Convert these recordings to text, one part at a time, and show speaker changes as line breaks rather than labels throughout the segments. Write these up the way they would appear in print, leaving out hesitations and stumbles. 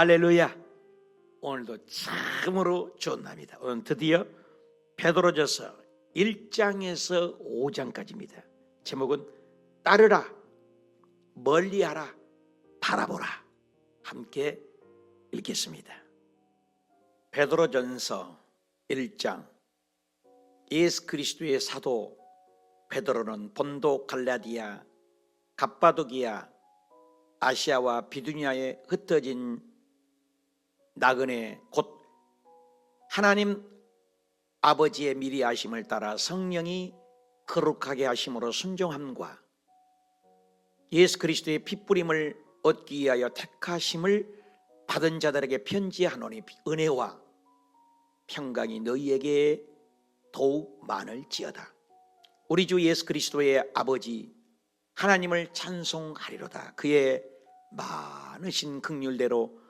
할렐루야. 오늘도 참으로 좋은 날입니다. 오늘 드디어 베드로전서 1장에서 5장까지입니다. 제목은 따르라, 멀리하라, 바라보라. 함께 읽겠습니다. 베드로전서 1장. 예수 그리스도의 사도 베드로는 본도, 갈라디아, 갑바도기아, 아시아와 비두니아에 흩어진 나그네 곧 하나님 아버지의 미리 하심을 따라 성령이 거룩하게 하심으로 순종함과 예수 그리스도의 핏부림을 얻기 위하여 택하심을 받은 자들에게 편지하노니 은혜와 평강이 너희에게 더욱 많을지어다. 우리 주 예수 그리스도의 아버지 하나님을 찬송하리로다. 그의 많으신 긍휼대로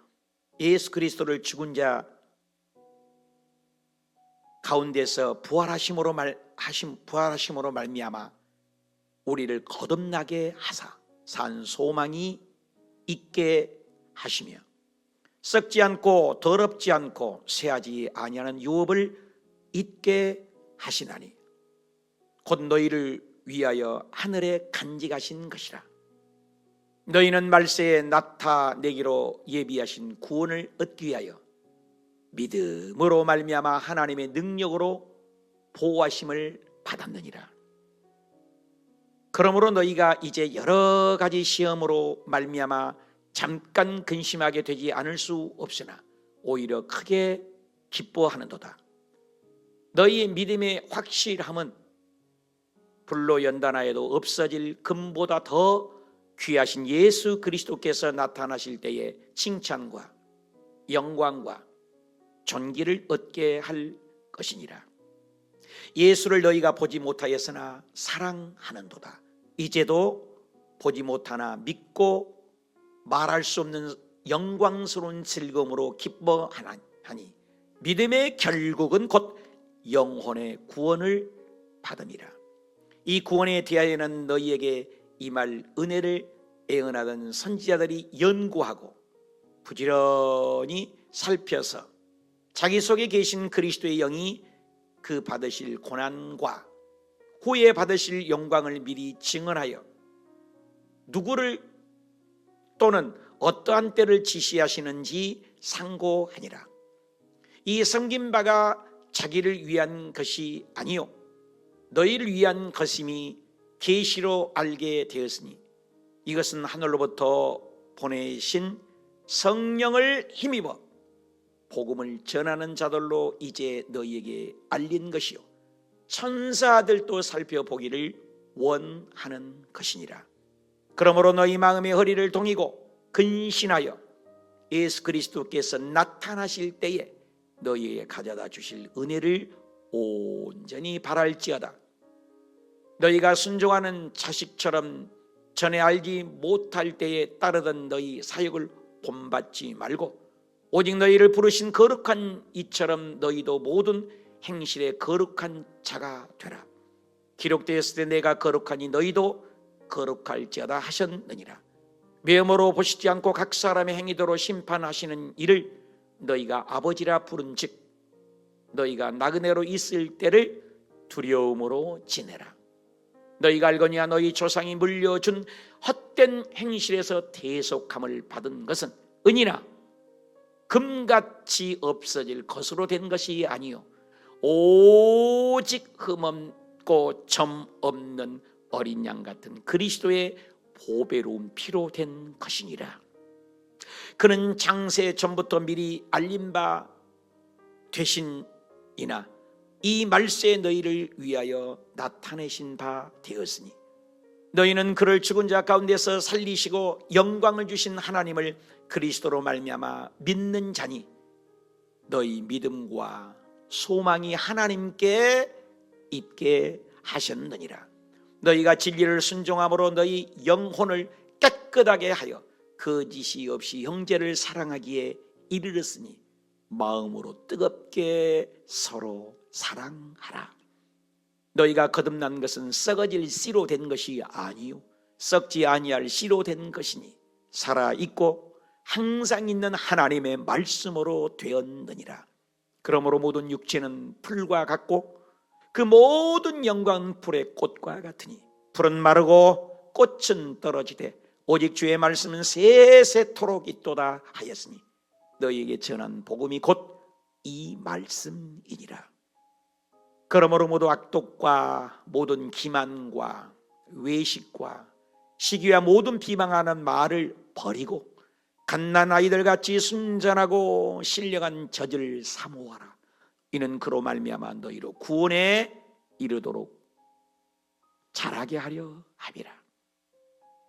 예수 그리스도를 죽은 자 가운데서 부활하심으로 말미암아 우리를 거듭나게 하사 산 소망이 있게 하시며 썩지 않고 더럽지 않고 쇠하지 아니하는 유업을 잊게 하시나니 곧 너희를 위하여 하늘에 간직하신 것이라. 너희는 말세에 나타내기로 예비하신 구원을 얻기 위하여 믿음으로 말미암아 하나님의 능력으로 보호하심을 받았느니라. 그러므로 너희가 이제 여러 가지 시험으로 말미암아 잠깐 근심하게 되지 않을 수 없으나 오히려 크게 기뻐하는도다. 너희의 믿음의 확실함은 불로 연단하여도 없어질 금보다 더 귀하신 예수 그리스도께서 나타나실 때에 칭찬과 영광과 존귀를 얻게 할 것이니라. 예수를 너희가 보지 못하였으나 사랑하는도다. 이제도 보지 못하나 믿고 말할 수 없는 영광스러운 즐거움으로 기뻐하니 믿음의 결국은 곧 영혼의 구원을 받음이라. 이 구원에 대하여는 너희에게 임할 은혜를 애언하던 선지자들이 연구하고 부지런히 살펴서 자기 속에 계신 그리스도의 영이 그 받으실 고난과 후에 받으실 영광을 미리 증언하여 누구를 또는 어떠한 때를 지시하시는지 상고하니라. 이 섬긴 바가 자기를 위한 것이 아니요 너희를 위한 것임이 계시로 알게 되었으니 이것은 하늘로부터 보내신 성령을 힘입어 복음을 전하는 자들로 이제 너희에게 알린 것이요 천사들도 살펴보기를 원하는 것이니라. 그러므로 너희 마음의 허리를 동이고 근신하여 예수 그리스도께서 나타나실 때에 너희에게 가져다 주실 은혜를 온전히 바랄지어다. 너희가 순종하는 자식처럼 전에 알지 못할 때에 따르던 너희 사역을 본받지 말고 오직 너희를 부르신 거룩한 이처럼 너희도 모든 행실에 거룩한 자가 되라. 기록되었을 때 내가 거룩하니 너희도 거룩할지어다 하셨느니라. 명함으로 보시지 않고 각 사람의 행위대로 심판하시는 이를 너희가 아버지라 부른즉 너희가 나그네로 있을 때를 두려움으로 지내라. 너희가 알거니와 너희 조상이 물려준 헛된 행실에서 대속함을 받은 것은 은이나 금같이 없어질 것으로 된 것이 아니요 오직 흠없고 점 없는 어린 양 같은 그리스도의 보배로운 피로 된 것이니라. 그는 장세 전부터 미리 알린 바 되신이나 이 말세에 너희를 위하여 나타내신 바 되었으니 너희는 그를 죽은 자 가운데서 살리시고 영광을 주신 하나님을 그리스도로 말미암아 믿는 자니 너희 믿음과 소망이 하나님께 있게 하셨느니라. 너희가 진리를 순종함으로 너희 영혼을 깨끗하게 하여 거짓이 없이 형제를 사랑하기에 이르렀으니 마음으로 뜨겁게 서로 사랑하라. 너희가 거듭난 것은 썩어질 씨로 된 것이 아니요 썩지 아니할 씨로 된 것이니 살아있고 항상 있는 하나님의 말씀으로 되었느니라. 그러므로 모든 육체는 풀과 같고 그 모든 영광은 불의 꽃과 같으니 풀은 마르고 꽃은 떨어지되 오직 주의 말씀은 세세토록 있도다 하였으니 너희에게 전한 복음이 곧 이 말씀이니라. 그러므로 모두 악독과 모든 기만과 외식과 시기와 모든 비방하는 말을 버리고 갓난 아이들같이 순전하고 신령한 젖을 사모하라. 이는 그로 말미암아 너희로 구원에 이르도록 자라게 하려 함이라.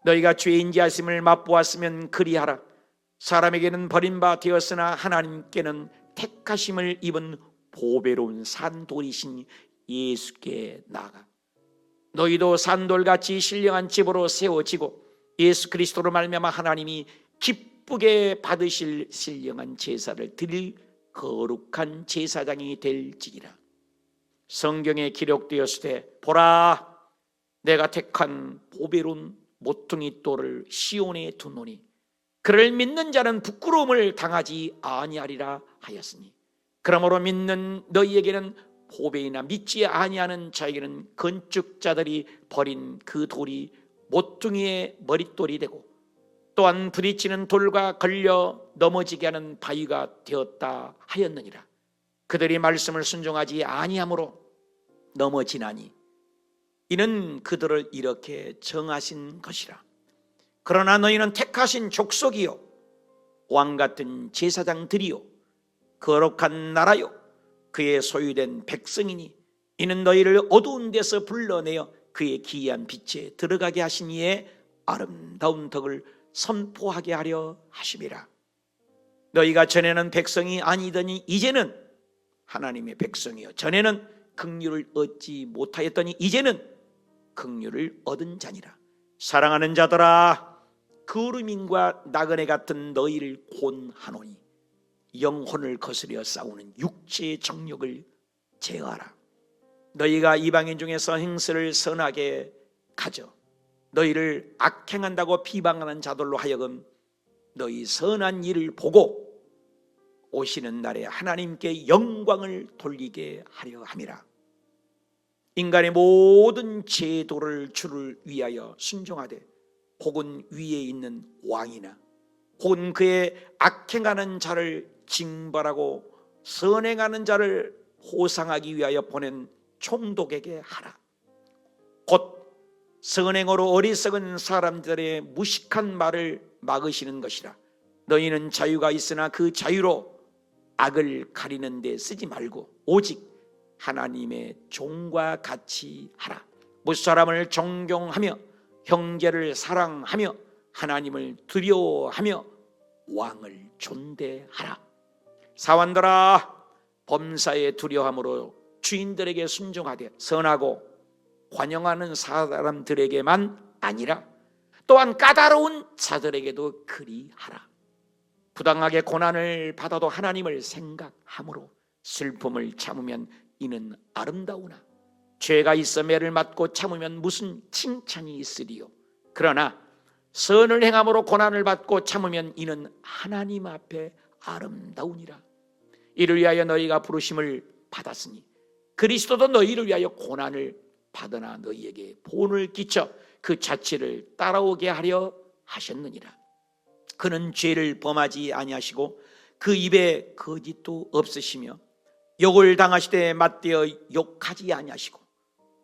너희가 죄인지 하심을 맛보았으면 그리하라. 사람에게는 버림바 되었으나 하나님께는 택하심을 입은 보배로운 산돌이신 예수께 나아가 너희도 산돌같이 신령한 집으로 세워지고 예수 그리스도로 말미암아 하나님이 기쁘게 받으실 신령한 제사를 드릴 거룩한 제사장이 될지니라. 성경에 기록되었으되 보라, 내가 택한 보배로운 모퉁이 돌을 시온에 두노니 그를 믿는 자는 부끄러움을 당하지 아니하리라 하였으니 그러므로 믿는 너희에게는 보배이나 믿지 아니하는 자에게는 건축자들이 버린 그 돌이 모퉁이의 머릿돌이 되고 또한 부딪히는 돌과 걸려 넘어지게 하는 바위가 되었다 하였느니라. 그들이 말씀을 순종하지 아니함으로 넘어지나니 이는 그들을 이렇게 정하신 것이라. 그러나 너희는 택하신 족속이요 왕같은 제사장들이요 거룩한 나라요 그의 소유된 백성이니 이는 너희를 어두운 데서 불러내어 그의 기이한 빛에 들어가게 하신 이의 아름다운 덕을 선포하게 하려 하심이라. 너희가 전에는 백성이 아니더니 이제는 하나님의 백성이요 전에는 긍휼을 얻지 못하였더니 이제는 긍휼을 얻은 자니라. 사랑하는 자들아, 그루민과 나그네 같은 너희를 권하노니 영혼을 거스려 싸우는 육체의 정욕을 제어하라. 너희가 이방인 중에서 행실을 선하게 가져 너희를 악행한다고 비방하는 자들로 하여금 너희 선한 일을 보고 오시는 날에 하나님께 영광을 돌리게 하려 함이라. 인간의 모든 제도를 주를 위하여 순종하되 혹은 위에 있는 왕이나 혹은 그의 악행하는 자를 징벌하고 선행하는 자를 호상하기 위하여 보낸 총독에게 하라. 곧 선행으로 어리석은 사람들의 무식한 말을 막으시는 것이라. 너희는 자유가 있으나 그 자유로 악을 가리는 데 쓰지 말고 오직 하나님의 종과 같이 하라. 무사람을 존경하며 형제를 사랑하며 하나님을 두려워하며 왕을 존대하라. 사원들아, 범사에 두려움으로 주인들에게 순종하되 선하고 관용하는 사람들에게만 아니라 또한 까다로운 자들에게도 그리하라. 부당하게 고난을 받아도 하나님을 생각함으로 슬픔을 참으면 이는 아름다우나 죄가 있어 매를 맞고 참으면 무슨 칭찬이 있으리요. 그러나 선을 행함으로 고난을 받고 참으면 이는 하나님 앞에 아름다우니라. 이를 위하여 너희가 부르심을 받았으니 그리스도도 너희를 위하여 고난을 받으나 너희에게 본을 끼쳐 그 자체를 따라오게 하려 하셨느니라. 그는 죄를 범하지 아니하시고 그 입에 거짓도 없으시며 욕을 당하시되 맞대어 욕하지 아니하시고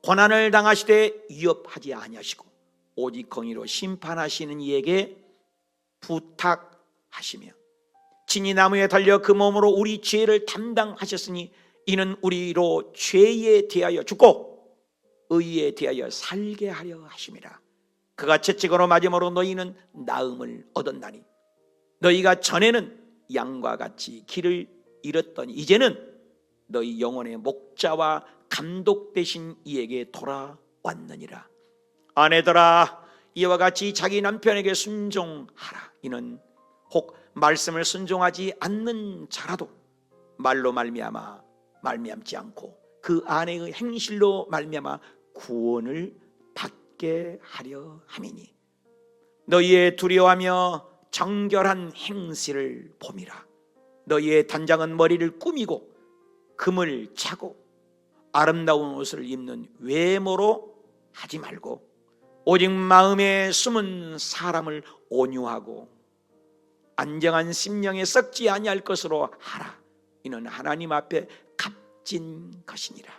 고난을 당하시되 위협하지 아니하시고 오직 공의로 심판하시는 이에게 부탁하시며 친히 나무에 달려 그 몸으로 우리 죄를 담당하셨으니 이는 우리로 죄에 대하여 죽고 의에 대하여 살게 하려 하심이라. 그가 채찍으로 맞음으로 너희는 나음을 얻었나니 너희가 전에는 양과 같이 길을 잃었더니 이제는 너희 영혼의 목자와 감독 되신 이에게 돌아왔느니라. 아내들아, 이와 같이 자기 남편에게 순종하라. 이는 혹 말씀을 순종하지 않는 자라도 말로 말미암지 않고 그 아내의 행실로 말미암아 구원을 받게 하려 함이니 너희의 두려워하며 정결한 행실을 봄이라. 너희의 단장은 머리를 꾸미고 금을 차고 아름다운 옷을 입는 외모로 하지 말고 오직 마음에 숨은 사람을 온유하고 안정한 심령에 썩지 아니할 것으로 하라. 이는 하나님 앞에 값진 것이니라.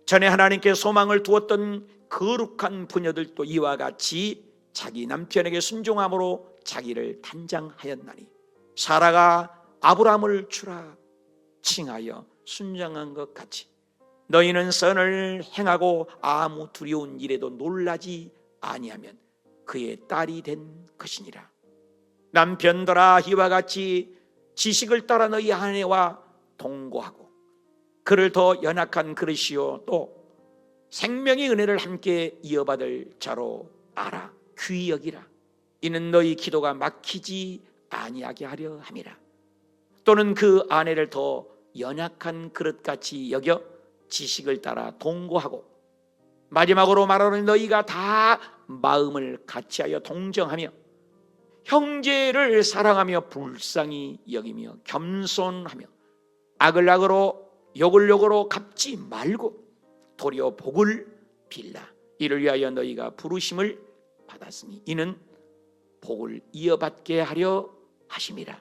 전에 하나님께 소망을 두었던 거룩한 부녀들도 이와 같이 자기 남편에게 순종함으로 자기를 단장하였나니 사라가 아브라함을 주라 칭하여 순종한 것 같이 너희는 선을 행하고 아무 두려운 일에도 놀라지 아니하면 그의 딸이 된 것이니라. 남편들아, 이와 같이 지식을 따라 너희 아내와 동거하고 그를 더 연약한 그릇이요 또 생명의 은혜를 함께 이어받을 자로 알아 귀히 여기라. 이는 너희 기도가 막히지 아니하게 하려 함이라. 또는 그 아내를 더 연약한 그릇같이 여겨 지식을 따라 동거하고 마지막으로 말하는 너희가 다 마음을 같이하여 동정하며 형제를 사랑하며 불쌍히 여기며 겸손하며 악을 악으로 욕을 욕으로 갚지 말고 도리어 복을 빌라. 이를 위하여 너희가 부르심을 받았으니 이는 복을 이어받게 하려 하심이라.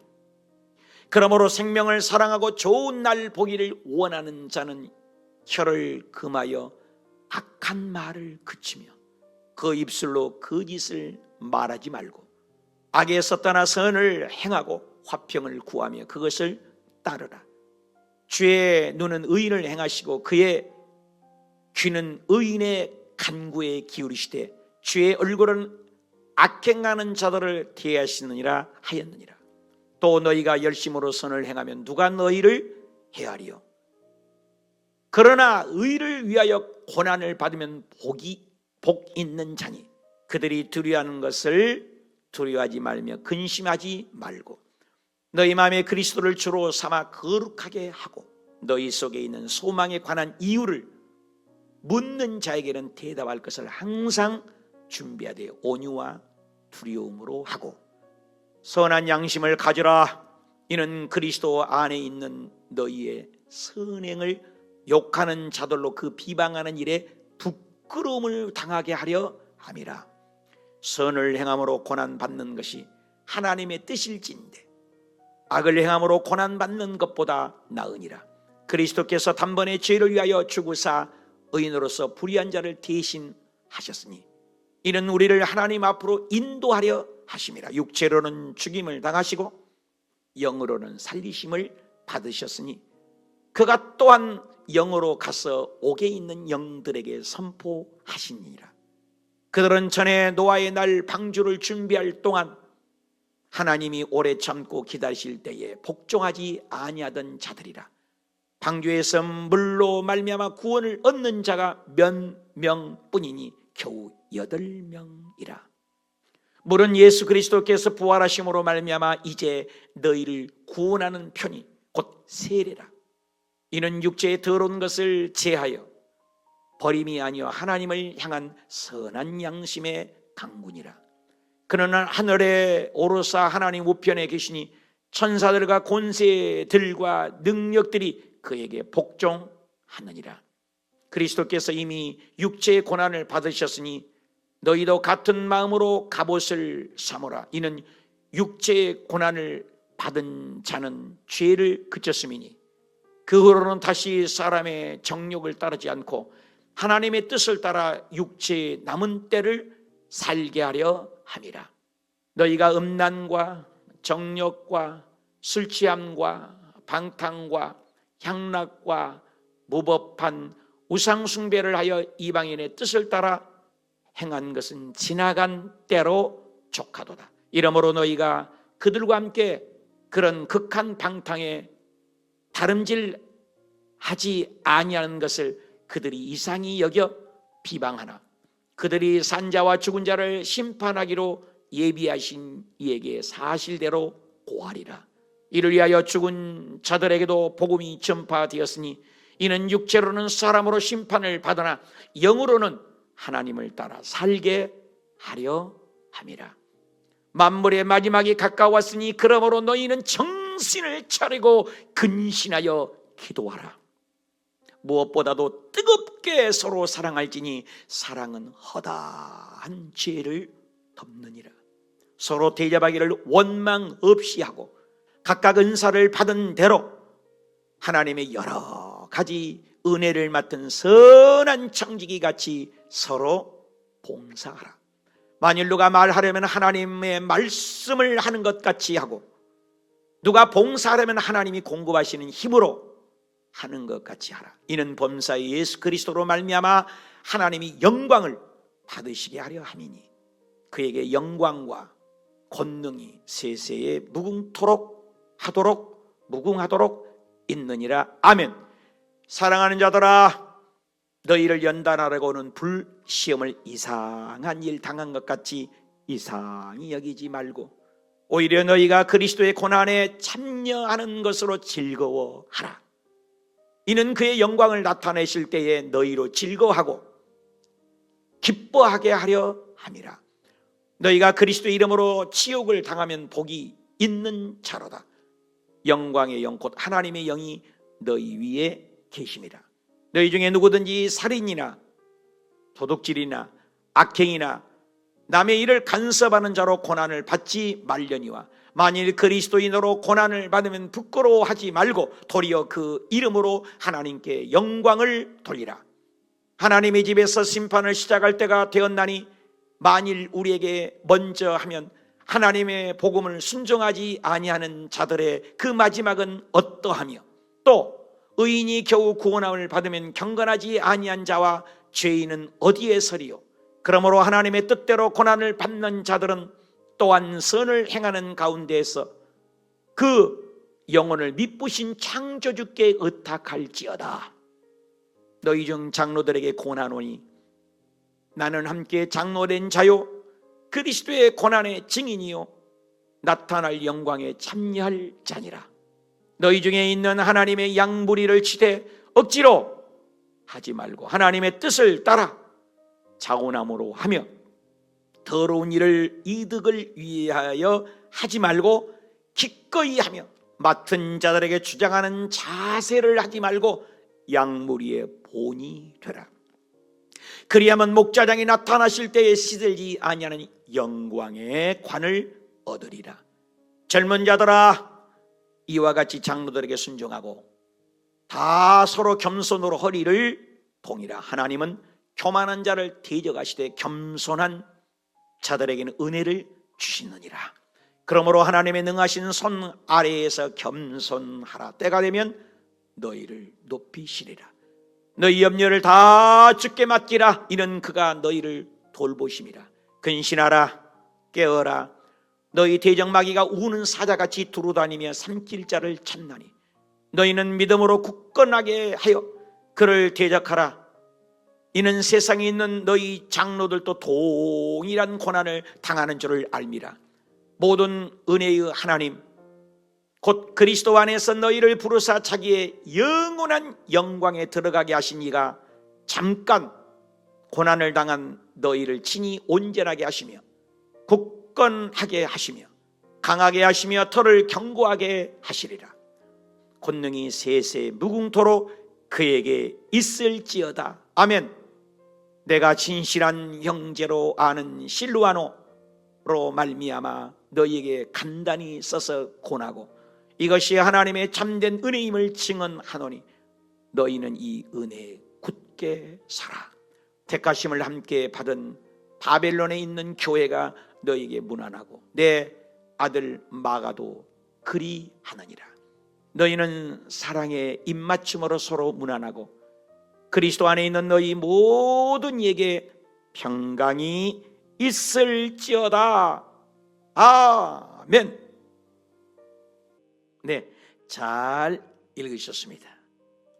그러므로 생명을 사랑하고 좋은 날 보기를 원하는 자는 혀를 금하여 악한 말을 그치며 그 입술로 거짓을 말하지 말고 악에서 떠나 선을 행하고 화평을 구하며 그것을 따르라. 주의 눈은 의인을 행하시고 그의 귀는 의인의 간구에 기울이시되 주의 얼굴은 악행하는 자들을 대하시느니라 하였느니라. 또 너희가 열심으로 선을 행하면 누가 너희를 헤아리요? 그러나 의를 위하여 고난을 받으면 복 있는 자니 그들이 두려워하는 것을 두려워하지 말며 근심하지 말고 너희 마음에 그리스도를 주로 삼아 거룩하게 하고 너희 속에 있는 소망에 관한 이유를 묻는 자에게는 대답할 것을 항상 준비하되 온유와 두려움으로 하고 선한 양심을 가져라. 이는 그리스도 안에 있는 너희의 선행을 욕하는 자들로 그 비방하는 일에 부끄러움을 당하게 하려 함이라. 선을 행함으로 고난받는 것이 하나님의 뜻일진데 악을 행함으로 고난받는 것보다 나으니라. 그리스도께서 단번에 죄를 위하여 죽으사 의인으로서 불의한 자를 대신하셨으니 이는 우리를 하나님 앞으로 인도하려 하심이라. 육체로는 죽임을 당하시고 영으로는 살리심을 받으셨으니 그가 또한 영으로 가서 옥에 있는 영들에게 선포하시니라. 그들은 전에 노아의 날 방주를 준비할 동안 하나님이 오래 참고 기다리실 때에 복종하지 아니하던 자들이라. 방주에서 물로 말미암아 구원을 얻는 자가 몇 명뿐이니 겨우 8명이라. 물은 예수 그리스도께서 부활하심으로 말미암아 이제 너희를 구원하는 편이 곧 세례라. 이는 육체의 더러운 것을 제하여 버림이 아니여 하나님을 향한 선한 양심의 강군이라. 그는 하늘에 오르사 하나님 우편에 계시니 천사들과 권세들과 능력들이 그에게 복종하느니라. 그리스도께서 이미 육체의 고난을 받으셨으니 너희도 같은 마음으로 갑옷을 삼으라. 이는 육체의 고난을 받은 자는 죄를 그쳤음이니 그 후로는 다시 사람의 정욕을 따르지 않고 하나님의 뜻을 따라 육체의 남은 때를 살게 하려 함이라. 너희가 음란과 정욕과 술 취함과 방탕과 향락과 무법한 우상 숭배를 하여 이방인의 뜻을 따라 행한 것은 지나간 때로 족하도다. 이러므로 너희가 그들과 함께 그런 극한 방탕에 다름질하지 아니하는 것을 그들이 이상히 여겨 비방하나 그들이 산자와 죽은 자를 심판하기로 예비하신 이에게 사실대로 고하리라. 이를 위하여 죽은 자들에게도 복음이 전파되었으니 이는 육체로는 사람으로 심판을 받으나 영으로는 하나님을 따라 살게 하려 함이라. 만물의 마지막이 가까웠으니 그러므로 너희는 정신을 차리고 근신하여 기도하라. 무엇보다도 뜨겁게 서로 사랑할지니 사랑은 허다한 죄를 덮느니라. 서로 대접하기를 원망 없이 하고 각각 은사를 받은 대로 하나님의 여러 가지 은혜를 맡은 선한 청지기 같이 서로 봉사하라. 만일 누가 말하려면 하나님의 말씀을 하는 것 같이 하고, 누가 봉사하려면 하나님이 공급하시는 힘으로 하는 것 같이 하라. 이는 범사의 예수 그리스도로 말미암아 하나님이 영광을 받으시게 하려 함이니 그에게 영광과 권능이 세세에 무궁하도록 있느니라. 아멘. 사랑하는 자들아, 너희를 연단하려고는 불시험을 이상한 일 당한 것 같이 이상히 여기지 말고 오히려 너희가 그리스도의 고난에 참여하는 것으로 즐거워하라. 이는 그의 영광을 나타내실 때에 너희로 즐거워하고 기뻐하게 하려 함이라. 너희가 그리스도의 이름으로 치욕을 당하면 복이 있는 자로다. 영광의 영 곧 하나님의 영이 너희 위에 계심이라. 너희 중에 누구든지 살인이나 도둑질이나 악행이나 남의 일을 간섭하는 자로 고난을 받지 말려니와 만일 그리스도인으로 고난을 받으면 부끄러워하지 말고 도리어 그 이름으로 하나님께 영광을 돌리라. 하나님의 집에서 심판을 시작할 때가 되었나니 만일 우리에게 먼저 하면 하나님의 복음을 순종하지 아니하는 자들의 그 마지막은 어떠하며 또 의인이 겨우 구원함을 받으면 경건하지 아니한 자와 죄인은 어디에 서리요. 그러므로 하나님의 뜻대로 고난을 받는 자들은 또한 선을 행하는 가운데에서 그 영혼을 미쁘신 창조주께 의탁할지어다. 너희 중 장로들에게 고난오니 나는 함께 장로된 자요 그리스도의 고난의 증인이요 나타날 영광에 참여할 자니라. 너희 중에 있는 하나님의 양무리를 치되 억지로 하지 말고 하나님의 뜻을 따라 자고남으로 하며 더러운 일을 이득을 위하여 하지 말고 기꺼이 하며 맡은 자들에게 주장하는 자세를 하지 말고 양무리의 본이 되라. 그리하면 목자장이 나타나실 때에 시들지 아니하는 영광의 관을 얻으리라. 젊은 자들아, 이와 같이 장로들에게 순종하고 다 서로 겸손으로 허리를 동이라. 하나님은 교만한 자를 대적하시되 겸손한 자들에게는 은혜를 주시느니라. 그러므로 하나님의 능하신 손 아래에서 겸손하라. 때가 되면 너희를 높이시리라. 너희 염려를 다 주께 맡기라. 이는 그가 너희를 돌보심이라. 근신하라. 깨어라. 너희 대적마귀가 우는 사자같이 두루다니며 삼킬 자를 찾나니 너희는 믿음으로 굳건하게 하여 그를 대적하라. 이는 세상에 있는 너희 장로들도 동일한 고난을 당하는 줄을 알미라. 모든 은혜의 하나님 곧 그리스도 안에서 너희를 부르사 자기의 영원한 영광에 들어가게 하신 이가 잠깐 고난을 당한 너희를 친히 온전하게 하시며 굳건하게 하시며 강하게 하시며 털을 견고하게 하시리라. 권능이 세세 무궁토록 그에게 있을지어다. 아멘. 내가 진실한 형제로 아는 실루아노로 말미암아 너희에게 간단히 써서 권하고 이것이 하나님의 참된 은혜임을 증언하노니 너희는 이 은혜에 굳게 살아. 택하심을 함께 받은 바벨론에 있는 교회가 너희에게 문안하고 내 아들 마가도 그리하느니라. 너희는 사랑의 입맞춤으로 서로 문안하고 그리스도 안에 있는 너희 모든 이에게 평강이 있을지어다. 아멘. 네, 잘 읽으셨습니다.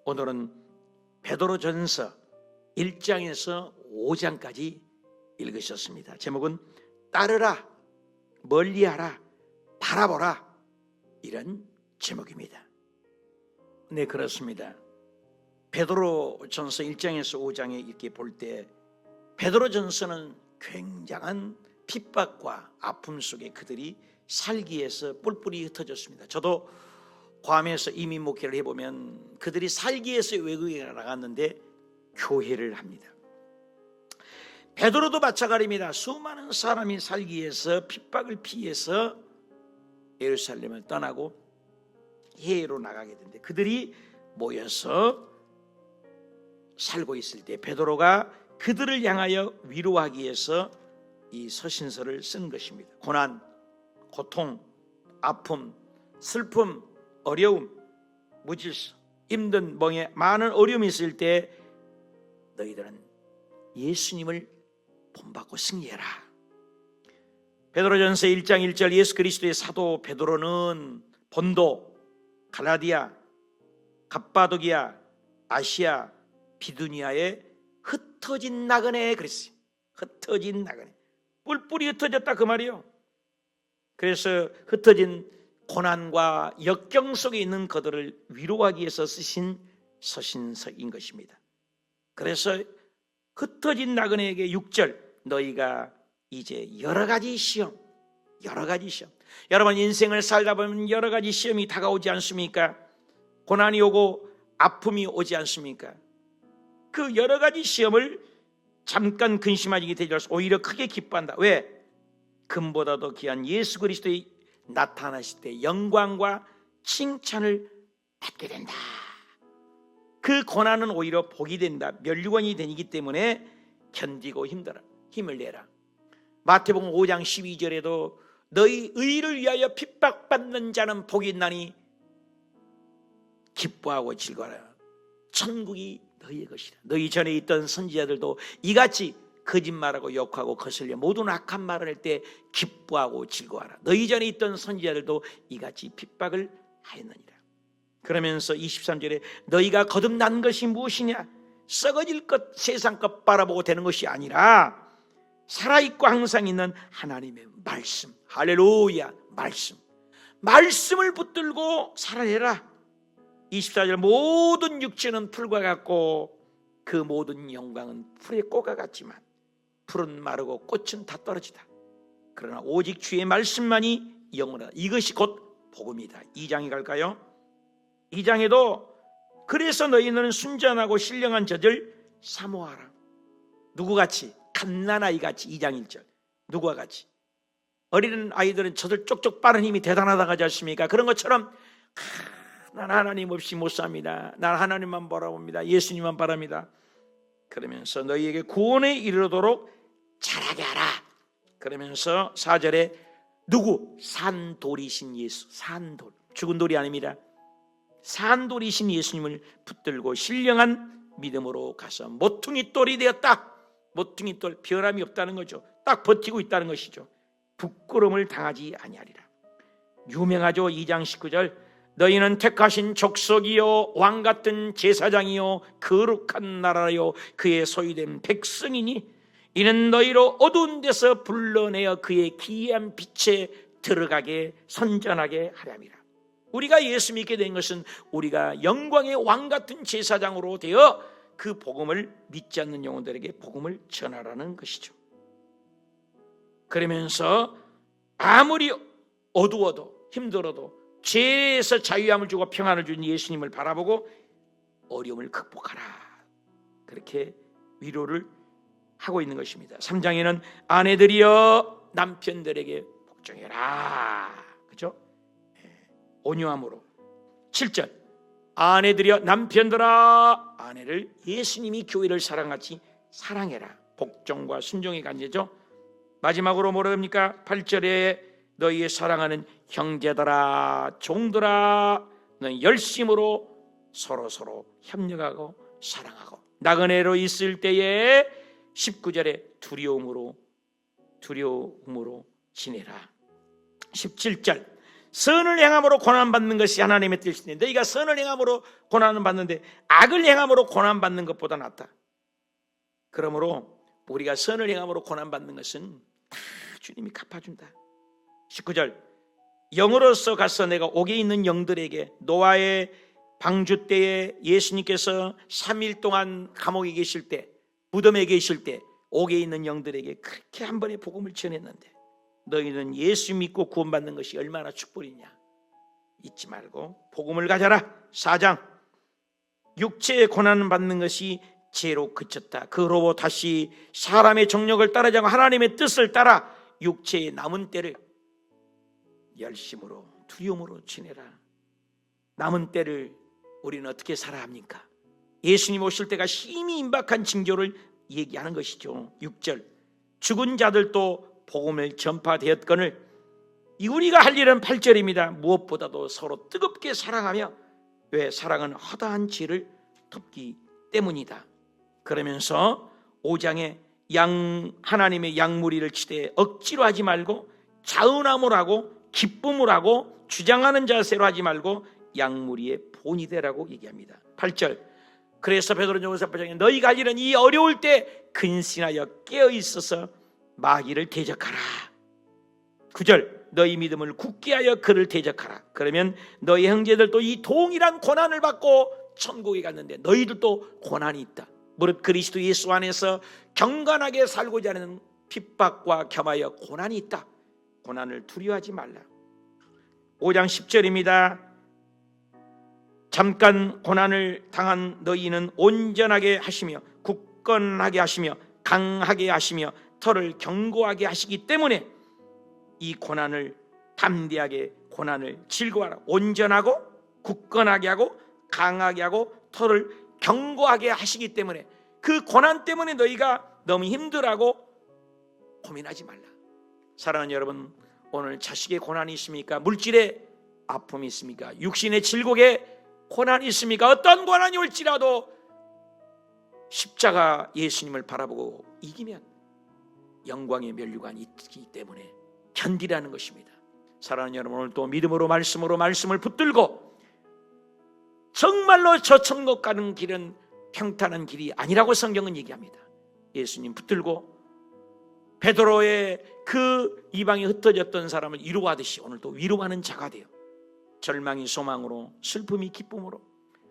오늘은 베드로전서 1장에서 5장까지 읽으셨습니다. 제목은 따르라, 멀리하라, 바라보라, 이런 제목입니다. 네, 그렇습니다. 베드로전서 1장에서 5장에 이렇게 볼 때 베드로전서는 굉장한 핍박과 아픔 속에 그들이 살기 위해서 뿔뿔이 흩어졌습니다. 저도 괌에서 이민 목회를 해보면 그들이 살기 위해서 외국에 나갔는데 교회를 합니다. 베드로도 마찬가지입니다. 수많은 사람이 살기 위해서 핍박을 피해서 예루살렘을 떠나고 해외로 나가게 되는데 그들이 모여서 살고 있을 때 베드로가 그들을 향하여 위로하기 위해서 이 서신서를 쓴 것입니다. 고난, 고통, 아픔, 슬픔, 어려움, 무질서, 힘든 멍에 많은 어려움이 있을 때 너희들은 예수님을 본받고 승리해라. 베드로전서 1장 1절 예수 그리스도의 사도 베드로는 본도, 갈라디아, 갑바도기아, 아시아, 비두니아에 흩어진 나그네 그랬어요. 흩어진 나그네. 뿔뿔이 흩어졌다 그 말이에요. 그래서 흩어진 고난과 역경 속에 있는 그들을 위로하기 위해서 쓰신 서신서인 것입니다. 그래서 흩어진 나그네에게 6절 너희가 이제 여러 가지 시험 여러분 인생을 살다 보면 여러 가지 시험이 다가오지 않습니까? 고난이 오고 아픔이 오지 않습니까? 그 여러 가지 시험을 잠깐 근심하게 되지 않고 오히려 크게 기뻐한다. 왜? 금보다도 귀한 예수 그리스도의 나타나실 때 영광과 칭찬을 받게 된다. 그 고난은 오히려 복이 된다. 면류관이 되기 때문에 견디고 힘을 내라. 마태복음 5장 12절에도 너희 의를 위하여 핍박받는 자는 복이 있나니 기뻐하고 즐거워라. 천국이 너희의 것이다. 너희 전에 있던 선지자들도 이같이 거짓말하고 욕하고 거슬려 모든 악한 말을 할 때 기뻐하고 즐거워하라. 너희 전에 있던 선지자들도 이같이 핍박을 하였느니라. 그러면서 23절에 너희가 거듭난 것이 무엇이냐? 썩어질 것 세상 것 바라보고 되는 것이 아니라 살아있고 항상 있는 하나님의 말씀, 할렐루야, 말씀을 붙들고 살아내라. 24절 모든 육체는 풀과 같고 그 모든 영광은 풀의 꽃과 같지만 풀은 마르고 꽃은 다 떨어지다. 그러나 오직 주의 말씀만이 영원하다. 이것이 곧 복음이다. 2장에 갈까요? 2장에도 그래서 너희는 순전하고 신령한 젖을 사모하라. 누구같이? 갓난아이같이. 2장 1절 누구와 같이? 어린 아이들은 젖을 쪽쪽 빠는 힘이 대단하다고 하지 않습니까? 그런 것처럼 난 하나님 없이 못 삽니다. 난 하나님만 바라봅니다. 예수님만 바랍니다. 그러면서 너희에게 구원에 이르도록 잘하게 하라. 그러면서 4절에 누구? 산돌이신 예수. 산돌, 죽은 돌이 아닙니다. 산돌이신 예수님을 붙들고 신령한 믿음으로 가서 모퉁이 돌이 되었다. 모퉁이 돌, 변함이 없다는 거죠. 딱 버티고 있다는 것이죠. 부끄러움을 당하지 아니하리라. 유명하죠. 2장 19절 너희는 택하신 족속이요 왕같은 제사장이요 거룩한 나라요 그의 소유된 백성이니 이는 너희로 어두운 데서 불러내어 그의 기이한 빛에 들어가게 선전하게 하렵니다. 우리가 예수 믿게 된 것은 우리가 영광의 왕같은 제사장으로 되어 그 복음을 믿지 않는 영혼들에게 복음을 전하라는 것이죠. 그러면서 아무리 어두워도 힘들어도 죄에서 자유함을 주고 평안을 준 예수님을 바라보고 어려움을 극복하라. 그렇게 위로를 하고 있는 것입니다. 3장에는 아내들이여 남편들에게 복종해라. 그렇죠? 온유함으로. 7절 아내들이여 남편들아 아내를 예수님이 교회를 사랑같이 사랑해라. 복종과 순종의 관계죠. 마지막으로 뭐라 합니까? 8절에 너희의 사랑하는 형제들아 종들아 너희 열심으로 서로 협력하고 사랑하고 나그네로 있을 때에 19절에 두려움으로 지내라. 17절 선을 행함으로 고난받는 것이 하나님의 뜻인데 너희가 선을 행함으로 고난을 받는데 악을 행함으로 고난받는 것보다 낫다. 그러므로 우리가 선을 행함으로 고난받는 것은 다 주님이 갚아준다. 19절 영으로서 가서 내가 옥에 있는 영들에게 노아의 방주 때에 예수님께서 3일 동안 감옥에 계실 때 무덤에 계실 때 옥에 있는 영들에게 그렇게 한 번에 복음을 전했는데 너희는 예수 믿고 구원받는 것이 얼마나 축복이냐. 잊지 말고 복음을 가져라. 4장 육체의 고난을 받는 것이 죄로 그쳤다. 그러고 다시 사람의 정욕을 따르지 않고 하나님의 뜻을 따라 육체의 남은 때를 열심으로 두려움으로 지내라. 남은 때를 우리는 어떻게 살아야 합니까? 예수님 오실 때가 심히 임박한 징조를 얘기하는 것이죠. 6절 죽은 자들도 복음을 전파되었거늘 이 우리가 할 일은 8절입니다. 무엇보다도 서로 뜨겁게 사랑하며 왜 사랑은 허다한 죄를 덮기 때문이다. 그러면서 5장에 하나님의 양무리를 치되 억지로 하지 말고 자은함을 하고 기쁨을 하고 주장하는 자세로 하지 말고 양무리의 본이 되라고 얘기합니다. 8절 그래서 베드로 전서 8장에 너희가 할 일은 이 어려울 때 근신하여 깨어 있어서 마귀를 대적하라. 9절 너희 믿음을 굳게 하여 그를 대적하라. 그러면 너희 형제들도 이 동일한 고난을 받고 천국에 갔는데 너희들도 고난이 있다. 무릇 그리스도 예수 안에서 경건하게 살고자 하는 핍박과 겸하여 고난이 있다. 고난을 두려워하지 말라. 5장 10절입니다. 잠깐 고난을 당한 너희는 온전하게 하시며 굳건하게 하시며 강하게 하시며 털을 견고하게 하시기 때문에 이 고난을 담대하게 고난을 즐거워하라. 온전하고 굳건하게 하고 강하게 하고 털을 견고하게 하시기 때문에 그 고난 때문에 너희가 너무 힘들어하고 고민하지 말라. 사랑하는 여러분, 오늘 자식의 고난이 있습니까? 물질의 아픔이 있습니까? 육신의 질곡에 고난이 있습니까? 어떤 고난이 올지라도 십자가 예수님을 바라보고 이기면 영광의 면류관이 있기 때문에 견디라는 것입니다. 사랑하는 여러분, 오늘 또 믿음으로 말씀을 붙들고 정말로 저 천국 가는 길은 평탄한 길이 아니라고 성경은 얘기합니다. 예수님 붙들고 베드로의 그 이방에 흩어졌던 사람을 위로하듯이 오늘도 위로하는 자가 돼요. 절망이 소망으로, 슬픔이 기쁨으로,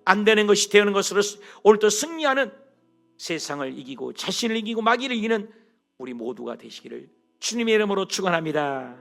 안 되는 것이 되는 것으로 오늘도 승리하는, 세상을 이기고 자신을 이기고 마귀를 이기는 우리 모두가 되시기를 주님의 이름으로 축원합니다.